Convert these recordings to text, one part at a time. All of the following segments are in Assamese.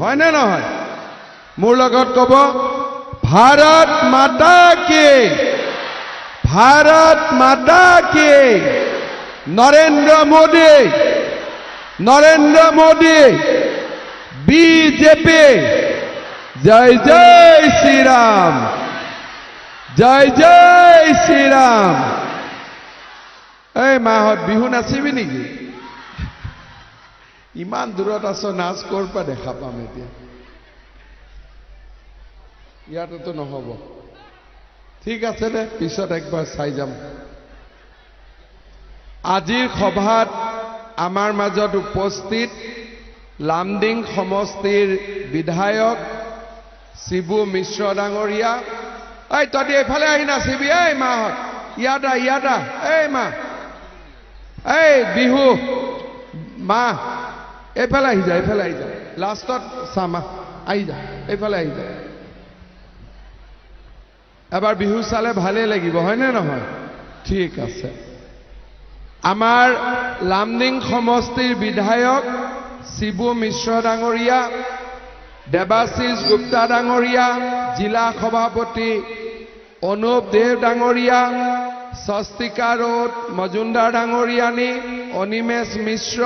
হয় না নহয় মোৰ লগত কব ভাৰত মাতা কি ভাৰত মাতা কি নৰেন্দ্ৰ মোদী বিজেপি জয় জয় শ্ৰীৰাম জয় জয় শ্ৰীৰাম এই মাহত বিহু নাচিবি নেকি ইমান দূৰত আছো নাচ কৰ পৰা দেখা পাম এতিয়া ইয়াততো নহব ঠিক আছে দে পিছত একবাৰ চাই যাম আজিৰ সভাত আমাৰ মাজত উপস্থিত লামডিং সমষ্টিৰ বিধায়ক শিবু মিশ্ৰ ডাঙৰীয়া এই তই এইফালে আহি নাচিবি এই মাহত ইয়াদা এই মা এই বিহু মা এইফালে আহি যা লাষ্টত চামা আহি যা এইফালে আহি যা এবাৰ বিহু চালে ভালেই লাগিব হয়নে নহয় ঠিক আছে আমাৰ লামডিং সমষ্টিৰ বিধায়ক শিবু মিশ্ৰ ডাঙৰীয়া দেৱাশিষ গুপ্তা ডাঙৰীয়া জিলা সভাপতি অনুপ দেৱ ডাঙৰীয়া স্বস্তিকা ৰোড মজুমদাৰ ডাঙৰীয়ানী অনিমেশ মিশ্ৰ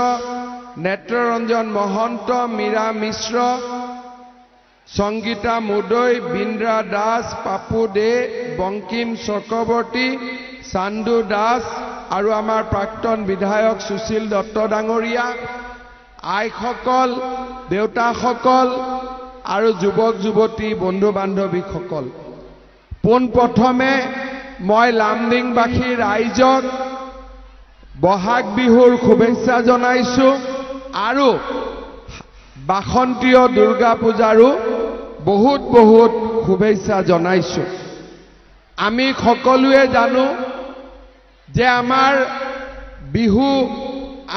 নেত্ৰৰঞ্জন মহন্ত মীৰা মিশ্ৰ সংগীতা মুদৈ বিন্দ্ৰা দাস পাপু দে বংকিম চক্ৰৱৰ্তী চান্দু দাস আৰু আমাৰ প্ৰাক্তন বিধায়ক সুশীল দত্ত ডাঙৰীয়া আইসকল দেউতাসকল আৰু যুৱক যুৱতী বন্ধু বান্ধৱীসকল পোনপ্ৰথমে মই লামডিংবাসী ৰাইজক বহাগ বিহুৰ শুভেচ্ছা জনাইছো আৰু বাসন্তীয় দুৰ্গা পূজাৰো বহুত শুভেচ্ছা জনাইছো আমি সকলোৱে জানো যে আমাৰ বিহু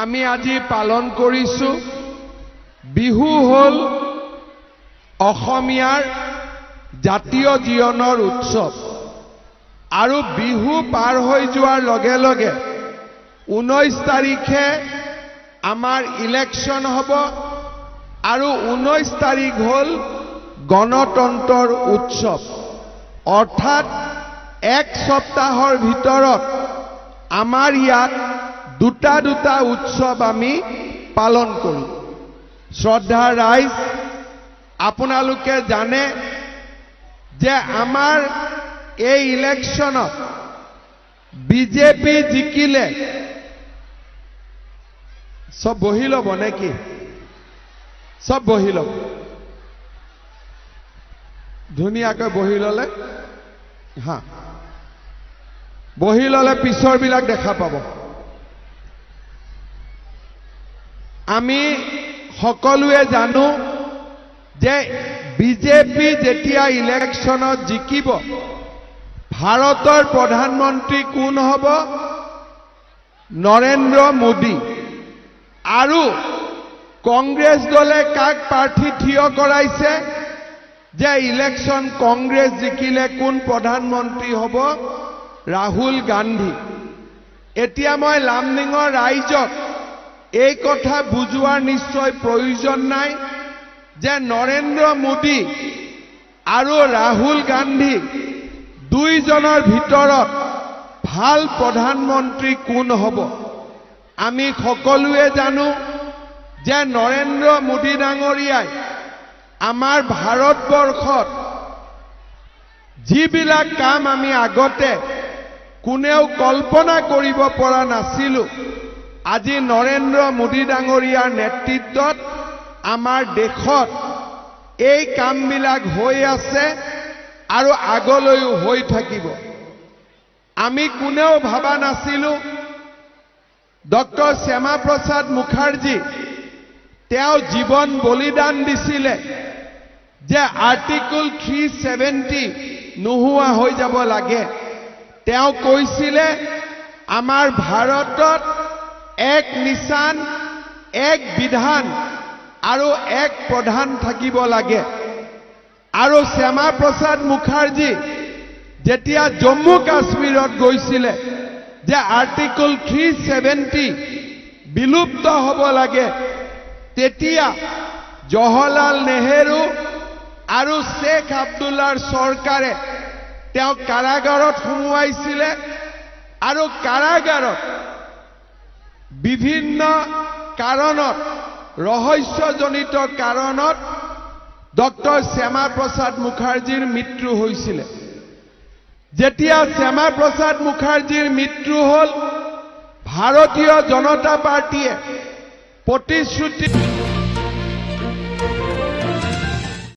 আমি আজি পালন কৰিছো বিহু হল অসমীয়াৰ জাতীয় জীৱনৰ উৎসৱ আৰু বিহু পাৰ হৈ যোৱাৰ লগে লগে 19 তাৰিখে আমাৰ ইলেকশ্যন হ'ব আৰু 19 তাৰিখ হল গণতন্ত্ৰৰ উৎসৱ অৰ্থাৎ এক সপ্তাহৰ ভিতৰত আমাৰ ইয়াত দুটা উৎসৱ আমি পালন কৰো শ্ৰদ্ধা ৰাইজ আপোনালোকে জানে যে আমাৰ এই ইলেকশ্যনত বিজেপি জিকিলে সব বহি ল'ব নেকি সব বহি ল'ব ধুনীয়াকৈ বহি ল'লে হা বহি ল'লে পিছৰ বিলাক দেখা পাব আমি সকলোৱে জানো যে বিজেপি যেতিয়া ইলেকশ্যনত জিকিব ভাৰতৰ প্ৰধানমন্ত্ৰী কোন হ'ব নৰেন্দ্ৰ মোদী আৰু কংগ্ৰেছ দলে কাক প্ৰাৰ্থী থিয় কৰাইছে যে ইলেকশ্যন কংগ্ৰেছ জিকিলে কোন প্ৰধানমন্ত্ৰী হ'ব ৰাহুল গান্ধী এতিয়া মই লামডিঙৰ ৰাইজক এই কথা বুজোৱাৰ নিশ্চয় প্ৰয়োজন নাই যে নৰেন্দ্ৰ মোদী আৰু ৰাহুল গান্ধী দুইজনৰ ভিতৰত ভাল প্ৰধানমন্ত্ৰী কোন হ'ব আমি সকলোৱে জানো যে নৰেন্দ্ৰ মোদী ডাঙৰীয়াই আমাৰ ভাৰতবৰ্ষত যিবিলাক কাম আমি আগতে কোনেও কল্পনা কৰিব পৰা নাছিলো আজি নৰেন্দ্ৰ মোদী ডাঙৰীয়াৰ নেতৃত্বত আমাৰ দেশত এই কামবিলাক হৈ আছে আৰু আগলৈও হৈ থাকিব আমি কোনেও ভাবা নাছিলো ডক্টৰ শ্যামা প্ৰসাদ মুখাৰ্জী তেওঁ জীবন বলিদান দিছিলে যে আৰ্টিকল 370 নোহোৱা হৈ যাব লাগে তেওঁ কৈছিলে আমাৰ ভাৰতত এক নিশান এক বিধান আৰু এক প্ৰধান থাকিব লাগে আৰু শ্যামা প্ৰসাদ মুখাৰ্জী যেতিয়া জম্মু কাশ্মীৰত গৈছিলে যে আৰ্টিকল 370 বিলুপ্ত হ'ব লাগে তেতিয়া জৱাহৰলাল নেহেৰু আৰু শেখ আব্দুল্লাৰ চৰকাৰে তেওঁ কাৰাগাৰত সোমোৱাইছিলে আৰু কাৰাগাৰত বিভিন্ন কাৰণত ৰহস্যজনিত কাৰণত ডক্টৰ শ্যামা প্ৰসাদ মুখাৰ্জীৰ মৃত্যু হৈছিল যেতিয়া শ্যামা প্ৰসাদ মুখাৰ্জীৰ মৃত্যু হল ভাৰতীয় জনতা পাৰ্টিয়ে প্ৰতিশ্ৰুতি